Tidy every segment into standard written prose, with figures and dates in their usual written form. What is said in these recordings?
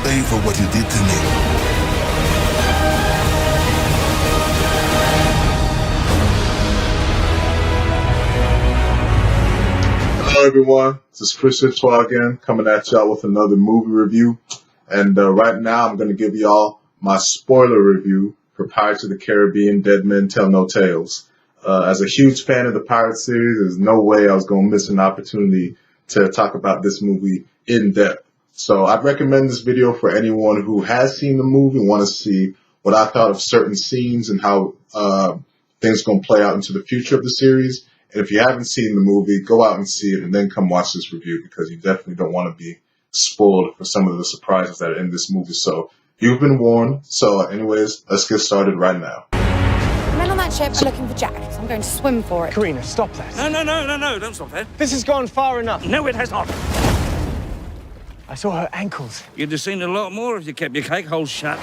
pay for what you did to me. Hello everyone, this is Chris Chitwa again, coming at y'all with another movie review. And right now I'm going to give y'all my spoiler review for Pirates of the Caribbean, Dead Men Tell No Tales. As a huge fan of the Pirates series, there's no way I was going to miss an opportunity to talk about this movie in depth. So I'd recommend this video for anyone who has seen the movie and want to see what I thought of certain scenes and how things are going to play out into the future of the series. And if you haven't seen the movie, go out and see it and then come watch this review, because you definitely don't want to be spoiled for some of the surprises that are in this movie. So you've been warned. So anyways, let's get started right now. The men on that ship are looking for Jack, so I'm going to swim for it. Karina, stop that. No, don't stop that. This has gone far enough. No, it has not. I saw her ankles. You'd have seen a lot more if you kept your cake holes shut.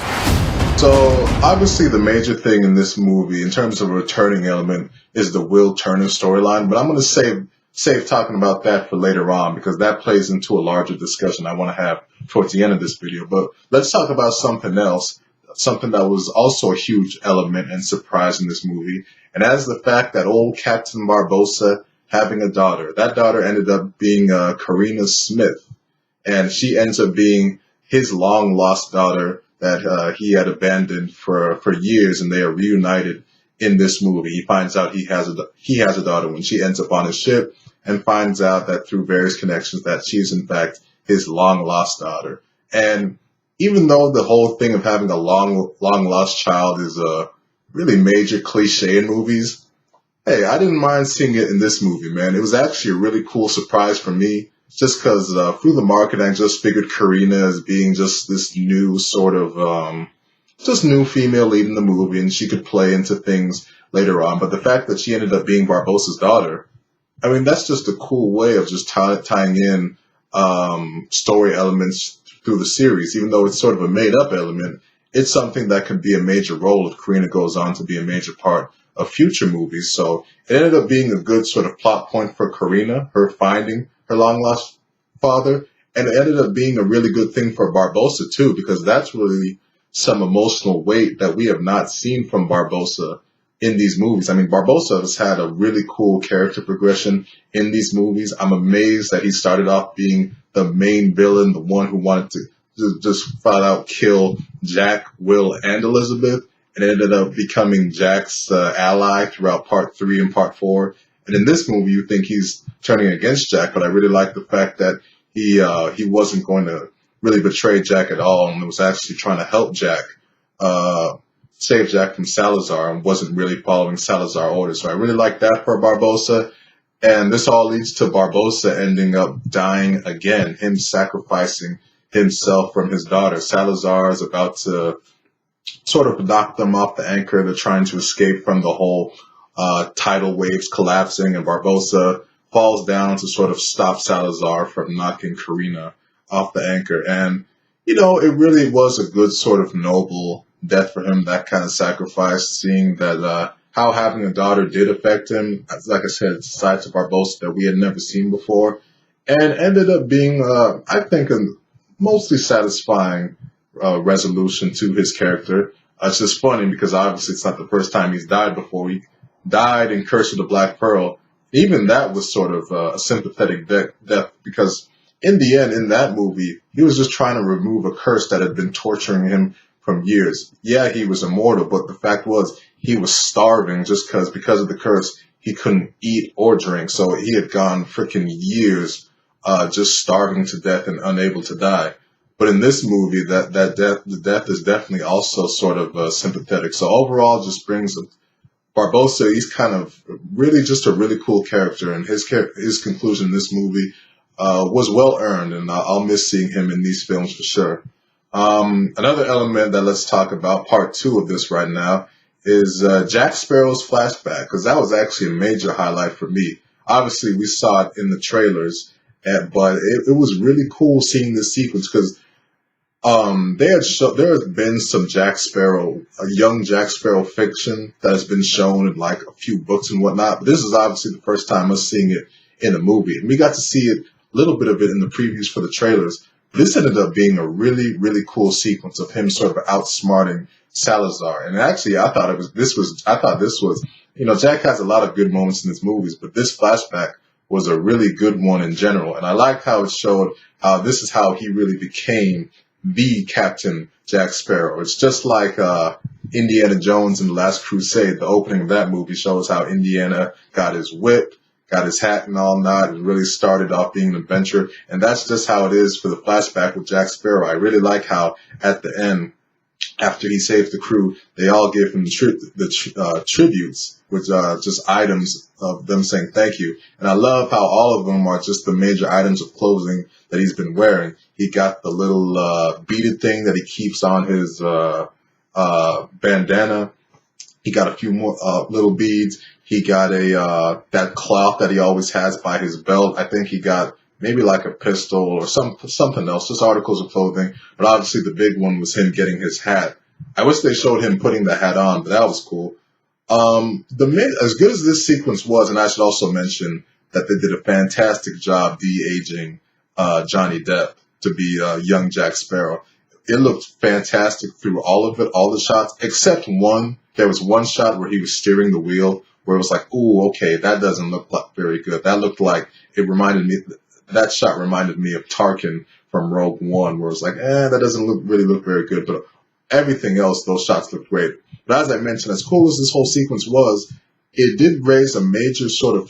So obviously the major thing in this movie, in terms of a returning element, is the Will Turner storyline. But I'm going to save talking about that for later on, because that plays into a larger discussion I want to have towards the end of this video. But let's talk about something else, something that was also a huge element and surprise in this movie. And that is the fact that old Captain Barbossa having a daughter. That daughter ended up being Karina Smith. And she ends up being his long-lost daughter that he had abandoned for years, and they are reunited in this movie. He finds out he has a daughter when she ends up on his ship, and finds out that through various connections that she's in fact his long-lost daughter. And even though the whole thing of having a long-lost child is a really major cliche in movies, hey, I didn't mind seeing it in this movie, man. It was actually a really cool surprise for me. Just because through the marketing, I just figured Karina as being just this new sort of, just new female lead in the movie, and she could play into things later on. But the fact that she ended up being Barbossa's daughter, I mean, that's just a cool way of just tying in story elements through the series. Even though it's sort of a made-up element, it's something that could be a major role if Karina goes on to be a major part of future movies. So it ended up being a good sort of plot point for Karina, her finding her long-lost father, and it ended up being a really good thing for Barbossa too, because that's really some emotional weight that we have not seen from Barbossa in these movies. I mean, Barbossa has had a really cool character progression in these movies. I'm amazed that he started off being the main villain, the one who wanted to just flat out kill Jack, Will, and Elizabeth, and ended up becoming Jack's ally throughout part 3 and part 4. And in this movie, you think he's turning against Jack, but I really like the fact that he wasn't going to really betray Jack at all, and was actually trying to help Jack, save Jack from Salazar, and wasn't really following Salazar orders. So I really like that for Barbossa. And this all leads to Barbossa ending up dying again, him sacrificing himself from his daughter. Salazar is about to sort of knock them off the anchor. They're trying to escape from the whole tidal waves collapsing, and Barbossa falls down to sort of stop Salazar from knocking Karina off the anchor. And, you know, it really was a good sort of noble death for him, that kind of sacrifice, seeing that how having a daughter did affect him. Like I said, it's a side to Barbossa that we had never seen before, and ended up being, I think, a mostly satisfying resolution to his character. It's just funny because obviously it's not the first time he's died before. He died in Curse of the Black Pearl. Even that was sort of a sympathetic death, because in the end, in that movie, he was just trying to remove a curse that had been torturing him from years. Yeah, he was immortal, but the fact was he was starving just because of the curse. He couldn't eat or drink, so he had gone freaking years just starving to death and unable to die. But in this movie, the death is definitely also sort of sympathetic. So overall, just brings Barbossa. He's kind of really just a really cool character, and his conclusion in this movie was well earned, and I'll miss seeing him in these films for sure. Another element that let's talk about, part 2 of this right now, is Jack Sparrow's flashback, because that was actually a major highlight for me. Obviously, we saw it in the trailers, but it was really cool seeing this sequence, because there has been some Jack Sparrow, a young Jack Sparrow fiction that has been shown in like a few books and whatnot. But this is obviously the first time us seeing it in a movie, and we got to see it, a little bit of it in the previews for the trailers. this ended up being a really, really cool sequence of him sort of outsmarting Salazar. And actually, I thought this was, Jack has a lot of good moments in his movies, but this flashback was a really good one in general. And I liked how it showed how this is how he really became the Captain Jack Sparrow. It's just like Indiana Jones and the Last Crusade. The opening of that movie shows how Indiana got his whip, got his hat and all that, and really started off being an adventurer. And that's just how it is for the flashback with Jack Sparrow. I really like how at the end, after he saved the crew, they all give him the tributes, which are just items of them saying thank you. And I love how all of them are just the major items of clothing that he's been wearing. He got the little beaded thing that he keeps on his bandana. He got a few more little beads. He got that cloth that he always has by his belt. I think he got maybe like a pistol or something else, just articles of clothing. But obviously the big one was him getting his hat. I wish they showed him putting the hat on, but that was cool. As good as this sequence was, and I should also mention that they did a fantastic job de-aging Johnny Depp to be young Jack Sparrow. It looked fantastic through all of it, all the shots, except one. There was one shot where he was steering the wheel, where it was like, ooh, okay, that doesn't look like very good. That looked like that shot reminded me of Tarkin from Rogue One, where it's like, that doesn't really look very good. But everything else, those shots looked great. But as I mentioned, as cool as this whole sequence was, it did raise a major sort of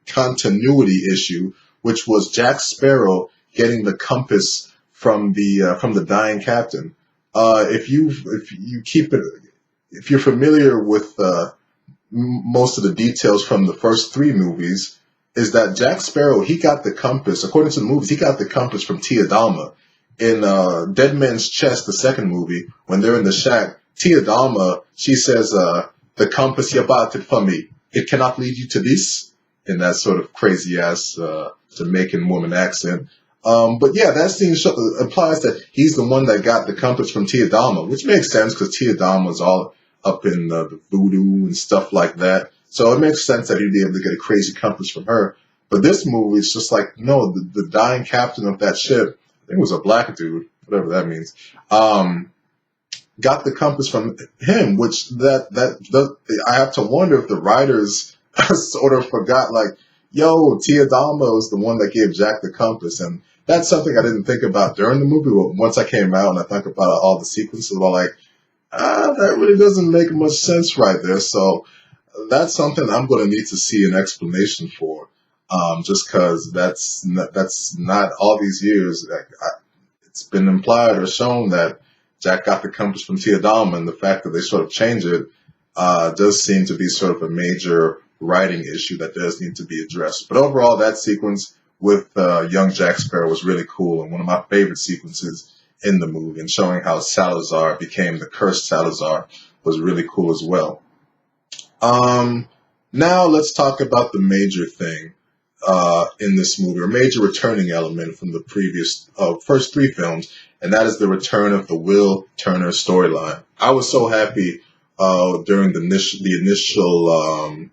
continuity issue, which was Jack Sparrow getting the compass from the dying captain. If you're familiar with most of the details from the first three movies, is that Jack Sparrow, he got the compass, according to the movies, he got the compass from Tia Dalma. In Dead Man's Chest, the second movie, when they're in the shack, Tia Dalma, she says, the compass you bought it for me, it cannot lead you to this, in that sort of crazy-ass Jamaican woman accent. But yeah, that scene implies that he's the one that got the compass from Tia Dalma, which makes sense because Tia Dalma was all up in the voodoo and stuff like that. So it makes sense that he'd be able to get a crazy compass from her. But this movie is just like, no, the dying captain of that ship, I think it was a black dude, whatever that means, got the compass from him, which I have to wonder if the writers sort of forgot, like, yo, Tia Dalma was the one that gave Jack the compass. And that's something I didn't think about during the movie. But once I came out and I thought about all the sequences, I'm like, that really doesn't make much sense right there. So that's something I'm going to need to see an explanation for, just because that's not all these years. It's been implied or shown that Jack got the compass from Tia Dalma, and the fact that they sort of changed it does seem to be sort of a major writing issue that does need to be addressed. But overall, that sequence with young Jack Sparrow was really cool and one of my favorite sequences in the movie, and showing how Salazar became the cursed Salazar was really cool as well. Now let's talk about the major thing in this movie, or major returning element from the previous first three films, and that is the return of the Will Turner storyline. I was so happy during the initial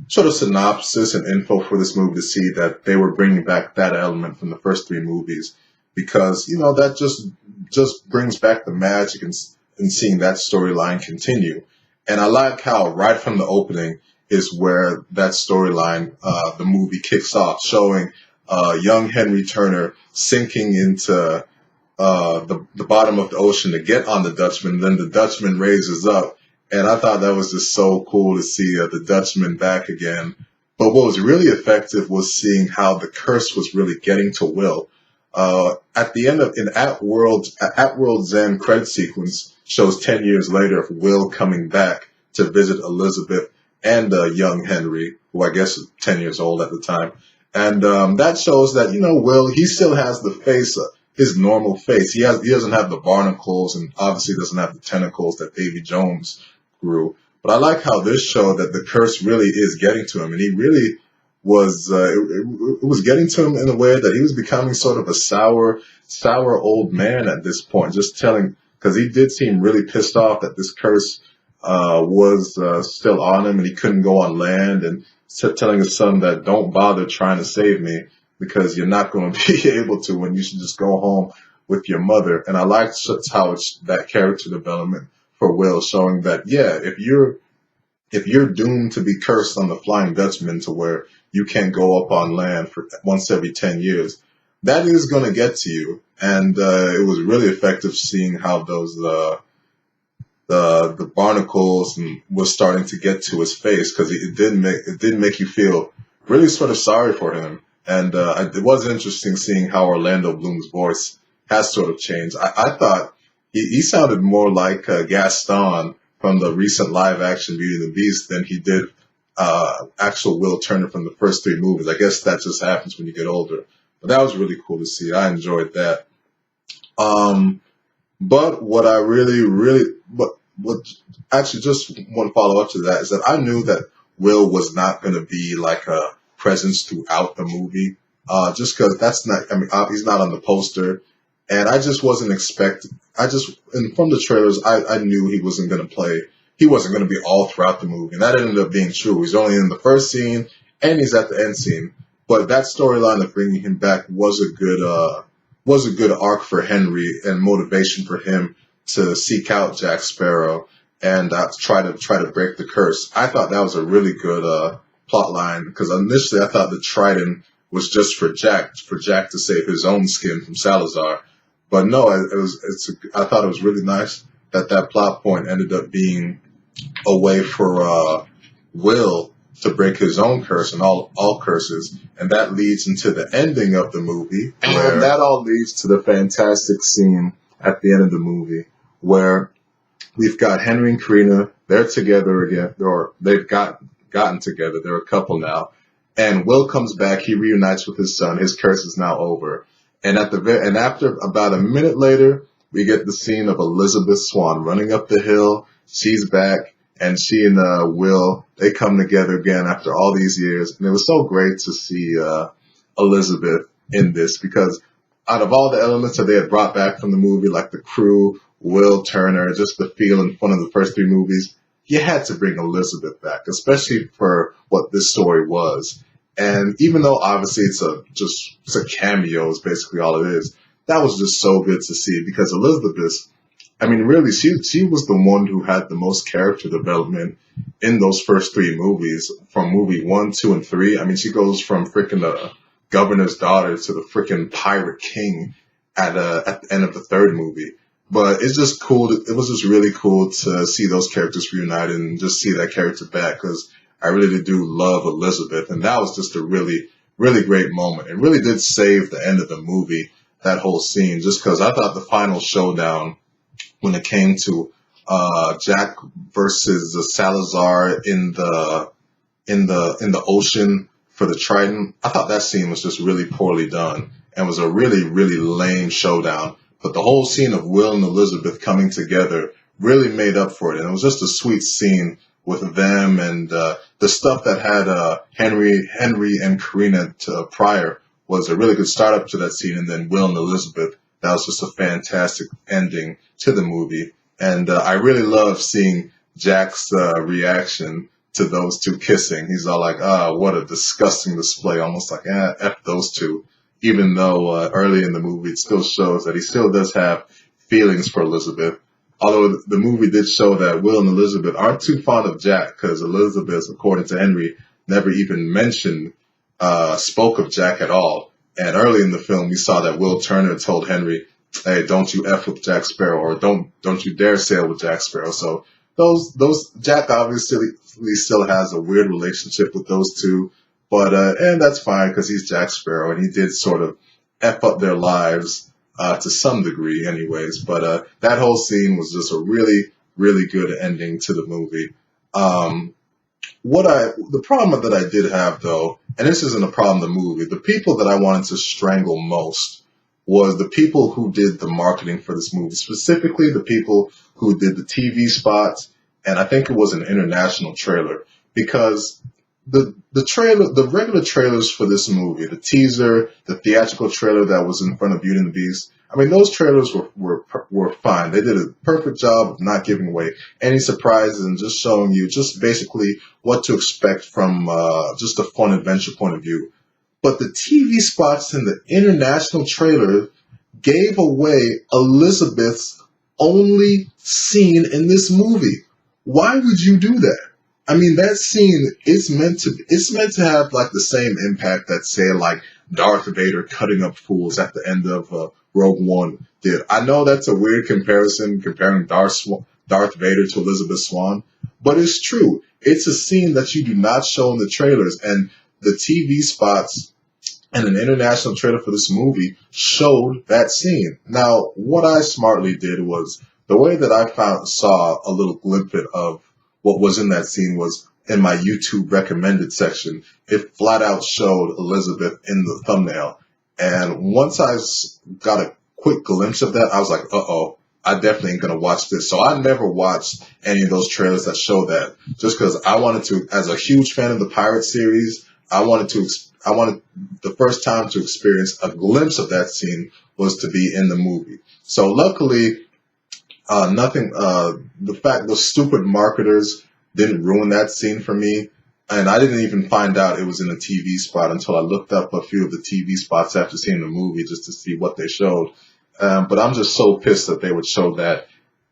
sort of synopsis and info for this movie to see that they were bringing back that element from the first three movies, because that just brings back the magic and seeing that storyline continue. And I like how right from the opening is where that storyline, the movie kicks off, showing young Henry Turner sinking into the bottom of the ocean to get on the Dutchman. Then the Dutchman raises up. And I thought that was just so cool to see the Dutchman back again. But what was really effective was seeing how the curse was really getting to Will. At the end of At-World's End credit sequence shows 10 years later of Will coming back to visit Elizabeth and young Henry, who I guess was 10 years old at the time. And that shows that, Will, he still has the face, his normal face. He doesn't have the barnacles, and obviously doesn't have the tentacles that Davy Jones grew. But I like how this showed that the curse really is getting to him, and he really was, it was getting to him in a way that he was becoming sort of a sour old man at this point, because he did seem really pissed off that this curse was still on him, and he couldn't go on land, and telling his son that don't bother trying to save me because you're not going to be able to when you should just go home with your mother. And I liked how it's that character development for Will, showing that, yeah, if you're doomed to be cursed on the Flying Dutchman to where you can't go up on land for once every 10 years, that is going to get to you. And it was really effective seeing how those the barnacles was starting to get to his face, because it did make you feel really sort of sorry for him. And it was interesting seeing how Orlando Bloom's voice has sort of changed. I thought he sounded more like Gaston from the recent live action Beauty and the Beast than he did actual Will Turner from the first three movies. I guess that just happens when you get older. But that was really cool to see. I enjoyed that. But what I what actually just one follow up to that is that I knew that Will was not going to be like a presence throughout the movie, just because that's not, I mean, he's not on the poster, and I just wasn't and from the trailers, I knew he wasn't going to be all throughout the movie, and that ended up being true. He's only in the first scene, and he's at the end scene. But that storyline of bringing him back was a good arc for Henry and motivation for him to seek out Jack Sparrow and try to break the curse. I thought that was a really good plot line, because initially I thought the trident was just for Jack to save his own skin from Salazar. But no, I thought it was really nice that plot point ended up being a way for Will to break his own curse and all curses, and that leads into the ending of the movie, and that all leads to the fantastic scene at the end of the movie where we've got Henry and Karina. They're together again, or they've gotten together. They're a couple now, and Will comes back. He reunites with his son. His curse is now over, and after about a minute later, we get the scene of Elizabeth Swann running up the hill. She's back. And she and Will, they come together again after all these years. And it was so great to see Elizabeth in this, because out of all the elements that they had brought back from the movie, like the crew, Will Turner, just the feel and fun of the first three movies, you had to bring Elizabeth back, especially for what this story was. And even though obviously it's a cameo is basically all it is, that was just so good to see, because Elizabeth, I mean, really, she was the one who had the most character development in those first three movies, from movie 1, 2, and 3. I mean, she goes from freaking the governor's daughter to the freaking pirate king at the end of the third movie. But it's just cool. It was just really cool to see those characters reunited and just see that character back, because I really do love Elizabeth. And that was just a really, really great moment. It really did save the end of the movie, that whole scene, just because I thought the final showdown, when it came to Jack versus Salazar in the ocean for the Trident, I thought that scene was just really poorly done and was a really, really lame showdown. But the whole scene of Will and Elizabeth coming together really made up for it, and it was just a sweet scene with them, and the stuff that had Henry and Karina prior was a really good startup to that scene, and then Will and Elizabeth. That was just a fantastic ending to the movie. And I really love seeing Jack's reaction to those two kissing. He's all like, what a disgusting display. Almost like, F those two. Even though early in the movie it still shows that he still does have feelings for Elizabeth. Although the movie did show that Will and Elizabeth aren't too fond of Jack, because Elizabeth, according to Henry, never even spoke of Jack at all. And early in the film, we saw that Will Turner told Henry, "Hey, don't you F with Jack Sparrow," or don't you dare sail with Jack Sparrow. So those Jack obviously still has a weird relationship with those two, but and that's fine, because he's Jack Sparrow, and he did sort of F up their lives to some degree, anyways. But that whole scene was just a really, really good ending to the movie. The problem that I did have, though, and this isn't a problem in the movie, the people that I wanted to strangle most was the people who did the marketing for this movie, specifically the people who did the TV spots, and I think it was an international trailer, because the regular trailers for this movie, the teaser, the theatrical trailer that was in front of Beauty and the Beast, I mean, those trailers were fine. They did a perfect job of not giving away any surprises and just showing you just basically what to expect from just a fun adventure point of view. but the TV spots in the international trailer gave away Elizabeth's only scene in this movie. Why would you do that? I mean, that scene is meant to have like the same impact that, say, like Darth Vader cutting up fools at the end of Rogue One did. I know that's a weird comparison, comparing Darth Vader to Elizabeth Swann, but it's true. It's a scene that you do not show in the trailers, and the TV spots and an international trailer for this movie showed that scene. Now, what I smartly did was, the way that I saw a little glimpse of what was in that scene was in my YouTube recommended section. It flat out showed Elizabeth in the thumbnail. And once I got a quick glimpse of that, I was like, uh-oh, I definitely ain't going to watch this. So I never watched any of those trailers that show that, just because I wanted to, as a huge fan of the Pirate series, I wanted the first time to experience a glimpse of that scene was to be in the movie. So luckily, the stupid marketers didn't ruin that scene for me. And I didn't even find out it was in a TV spot until I looked up a few of the TV spots after seeing the movie just to see what they showed. But I'm just so pissed that they would show that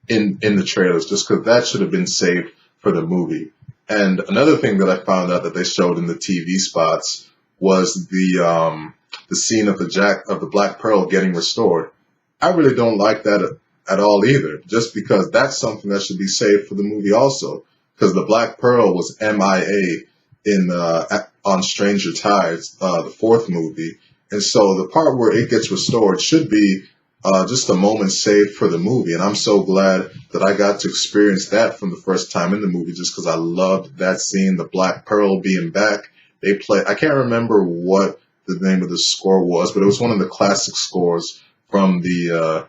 in the trailers, just because that should have been saved for the movie. And another thing that I found out that they showed in the TV spots was the scene of the Black Pearl getting restored. I really don't like that at all either, just because that's something that should be saved for the movie also. Because the Black Pearl was MIA on Stranger Tides, the fourth movie, and so the part where it gets restored should be just a moment saved for the movie. And I'm so glad that I got to experience that from the first time in the movie, just because I loved that scene, the Black Pearl being back. I can't remember what the name of the score was, but it was one of the classic scores from the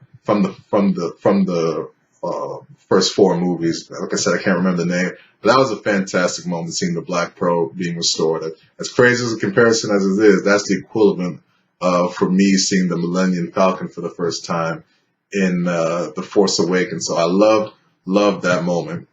first four movies. Like I said, I can't remember the name, but that was a fantastic moment, seeing the Black Pearl being restored. As crazy as a comparison as it is, that's the equivalent for me seeing the Millennium Falcon for the first time in The Force Awakens. So I loved that moment.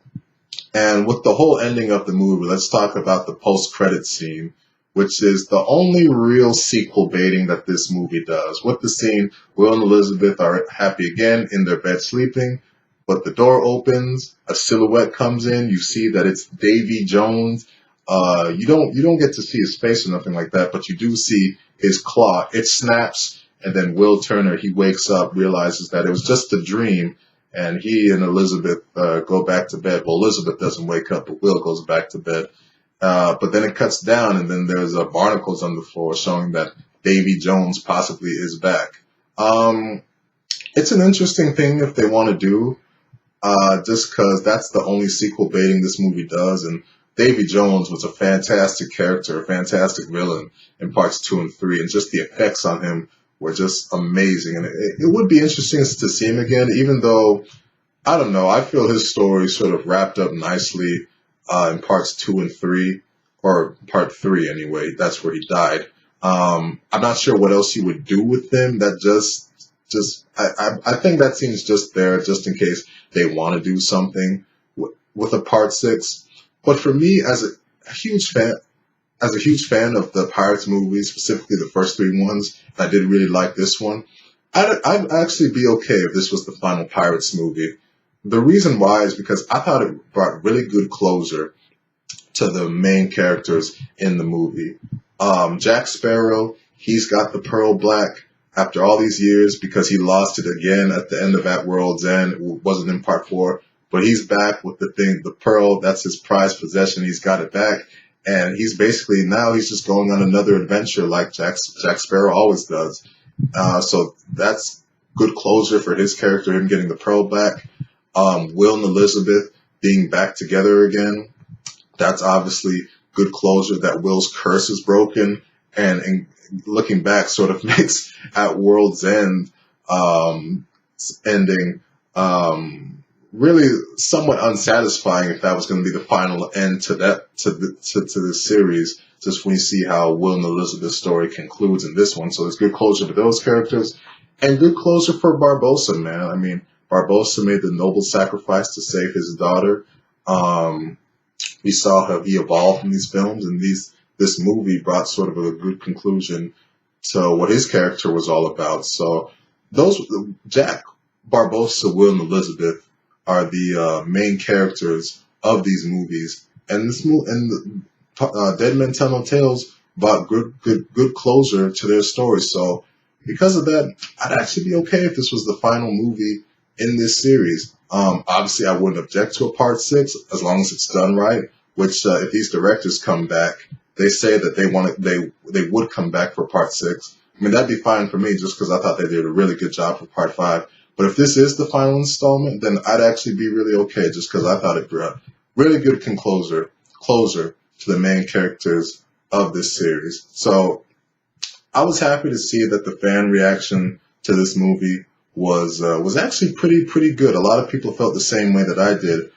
And with the whole ending of the movie, let's talk about the post-credit scene, which is the only real sequel baiting that this movie does. With the scene, Will and Elizabeth are happy again in their bed sleeping, but the door opens, a silhouette comes in, you see that it's Davy Jones. You don't get to see his face or nothing like that, but you do see his claw. It snaps, and then Will Turner, he wakes up, realizes that it was just a dream, and he and Elizabeth go back to bed. Well, Elizabeth doesn't wake up, but Will goes back to bed. But then it cuts down, and then there's barnacles on the floor showing that Davy Jones possibly is back. It's an interesting thing if they want to do, just because that's the only sequel baiting this movie does. And Davy Jones was a fantastic character, a fantastic villain in parts 2 and 3, and just the effects on him were just amazing. And it would be interesting to see him again, even though, I don't know, I feel his story sort of wrapped up nicely in parts 2 and 3, or part 3 anyway. That's where he died. I'm not sure what else you would do with him. That I think that seems just there, just in case they want to do something with a part 6. But for me, as a huge fan of the Pirates movies, specifically the first 3 ones, and I did really like this one, I'd actually be okay if this was the final Pirates movie. The reason why is because I thought it brought really good closure to the main characters in the movie. Jack Sparrow, he's got the Pearl Black after all these years because he lost it again at the end of At World's End. It wasn't in part 4, but he's back with the Pearl. That's his prized possession. He's got it back. And he's basically, now he's just going on another adventure like Jack Sparrow always does. So that's good closure for his character, him getting the Pearl back. Will and Elizabeth being back together again. That's obviously good closure that Will's curse is broken. And looking back sort of makes At World's End ending really somewhat unsatisfying if that was going to be the final end to the series, just when you see how Will and Elizabeth's story concludes in this one. So there's good closure for those characters and good closure for Barbossa, man. I mean, Barbossa made the noble sacrifice to save his daughter. We saw how he evolved in these films, and this movie brought sort of a good conclusion to what his character was all about. So those Jack, Barbossa, Will, and Elizabeth are the main characters of these movies, and this Dead Men Tell No Tales brought good closure to their story. So because of that, I'd actually be okay if this was the final movie in this series. Obviously, I wouldn't object to a part 6 as long as it's done right. Which, if these directors come back, they say that they would come back for part 6. I mean, that'd be fine for me, just because I thought they did a really good job for part 5. But if this is the final installment, then I'd actually be really okay, just because I thought it brought really good closure to the main characters of this series. So I was happy to see that the fan reaction to this movie was actually pretty good. A lot of people felt the same way that I did.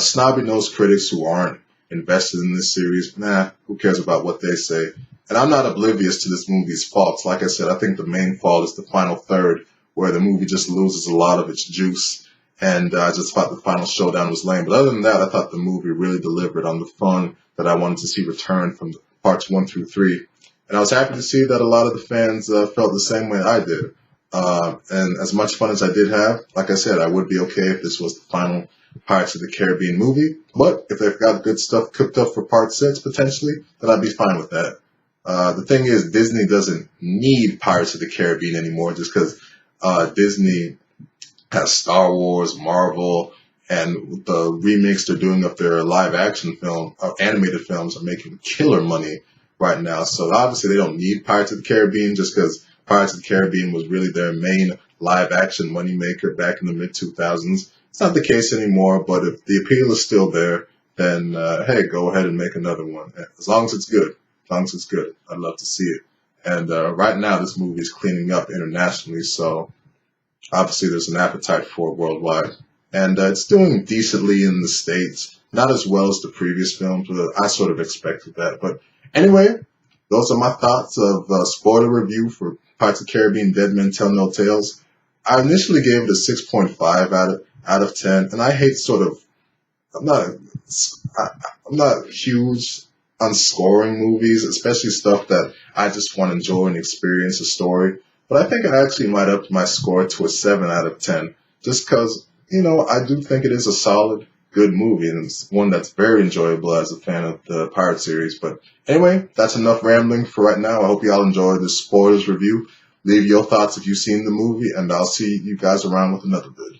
Snobby-nosed critics who aren't invested in this series, who cares about what they say? And I'm not oblivious to this movie's faults. Like I said, I think the main fault is the final third, where the movie just loses a lot of its juice. And I just thought the final showdown was lame. But other than that, I thought the movie really delivered on the fun that I wanted to see return from parts 1 through 3. And I was happy to see that a lot of the fans felt the same way I did. And as much fun as I did have, like I said, I would be okay if this was the final Pirates of the Caribbean movie. But if they've got good stuff cooked up for part 6, potentially, then I'd be fine with that. The thing is, Disney doesn't need Pirates of the Caribbean anymore, just because Disney has Star Wars, Marvel, and the remakes they're doing of their live-action animated films are making killer money right now. So obviously they don't need Pirates of the Caribbean, just because Pirates of the Caribbean was really their main live-action moneymaker back in the mid-2000s. It's not the case anymore, but if the appeal is still there, then hey, go ahead and make another one. As long as it's good. As long as it's good. I'd love to see it. And right now, this movie is cleaning up internationally, so obviously there's an appetite for it worldwide. And it's doing decently in the States. Not as well as the previous films, but I sort of expected that. But anyway, those are my thoughts of spoiler review for Pirates of the Caribbean Dead Men Tell No Tales. I initially gave it a 6.5 out of 10, and I hate I'm not huge on scoring movies, especially stuff that I just want to enjoy and experience a story. But I think I actually might up my score to a 7 out of 10, just because, I do think it is a solid, good movie, and it's one that's very enjoyable as a fan of the Pirate series. But anyway, that's enough rambling for right now. I hope you all enjoyed this spoilers review. Leave your thoughts if you've seen the movie, and I'll see you guys around with another vid.